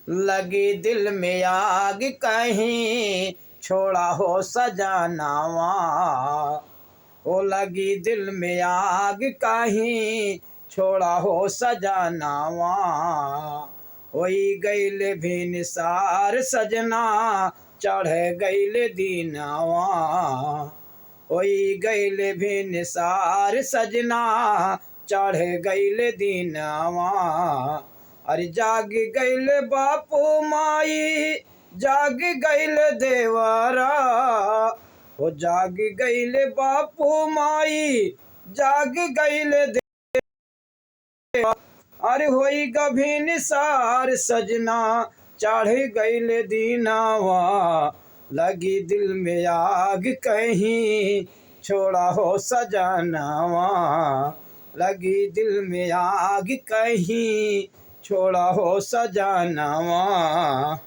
लगी दिल में आग कहीं छोड़ा हो सजनावा। ओ लगी दिल में आग कहीं छोड़ा हो सजनावा। होई गईल भी निसार सजना चढ़ गईल दीनावा। होई गईल भी निसार सजना चढ़ गईल दीनावा। अरे जाग गईल बापू माई जाग गईल देवरा। हो जाग गईल बापू माई जाग गईल देवरा। अरे होई गभी निसार सजना चढ़ गईल दीनावा। लगी दिल में आग कहीं छोड़ा हो सजनावा। लगी दिल में आग कहीं छोड़ा हो सजनावा।